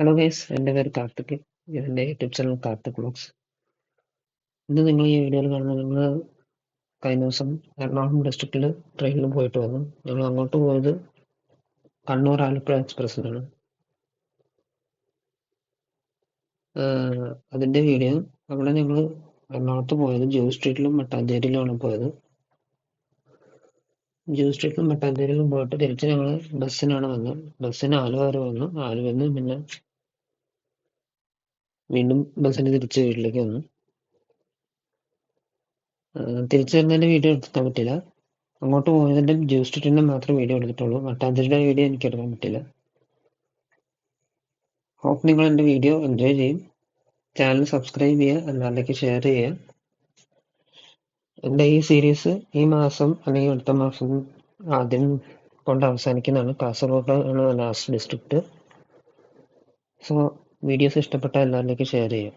Hello guys, എൻ്റെ പേര് കാർത്തിക്. എൻ്റെ യൂട്യൂബ് ചാനൽ കാർത്തിക് വ്ളോഗ്സ്. ഇന്ന് നിങ്ങൾ ഈ വീഡിയോയിൽ കാണുന്നത്, ഞങ്ങൾ കഴിഞ്ഞ ദിവസം എറണാകുളം ഡിസ്ട്രിക്റ്റിൽ ട്രെയിനിൽ പോയിട്ട് വന്നു. ഞങ്ങൾ അങ്ങോട്ട് പോയത് കണ്ണൂർ ആലപ്പുഴ എക്സ്പ്രസ്സിലാണ്. അതിൻ്റെ വീഡിയോ അവിടെ ഞങ്ങൾ എറണാകുളത്ത് പോയത് ജൂസ് സ്ട്രീറ്റിലും മട്ടാഞ്ചേരിയിലുമാണ് പോയത്. ജൂസ് സ്ട്രീറ്റിലും മട്ടാഞ്ചേരിയിലും പോയിട്ട് തിരിച്ച് ഞങ്ങൾ ബസ്സിനാണ് വന്നത്. ബസ്സിന് ആലുവ വരെ വന്നു. ആലുവയിൽ നിന്ന് പിന്നെ വീണ്ടും ബസ്സിന് തിരിച്ച് വീട്ടിലേക്ക് വന്നു. തിരിച്ചു വരുന്നതിൻ്റെ വീഡിയോ എടുക്കാൻ പറ്റില്ല. അങ്ങോട്ട് പോയതിൻ്റെ ജൂസ് സ്ട്രീറ്റിൻ്റെ മാത്രം വീഡിയോ എടുത്തിട്ടുള്ളൂ. മട്ടാഞ്ചേരിയുടെ വീഡിയോ എനിക്ക് എടുക്കാൻ പറ്റില്ല. ഹോപ്പ് നിങ്ങൾ എൻ്റെ വീഡിയോ എൻജോയ് ചെയ്യും. ചാനൽ സബ്സ്ക്രൈബ് ചെയ്യുക, എല്ലാവരിലേക്ക് ഷെയർ ചെയ്യുക. എൻ്റെ ഈ സീരീസ് ഈ മാസം അല്ലെങ്കിൽ അടുത്ത മാസം ആദ്യം കൊണ്ട് അവസാനിക്കുന്നതാണ്. കാസർഗോഡ് ആണ് ലാസ്റ്റ് ഡിസ്ട്രിക്റ്റ്. സോ വീഡിയോസ് ഇഷ്ടപ്പെട്ട എല്ലാവരിലേക്ക് ഷെയർ ചെയ്യുക.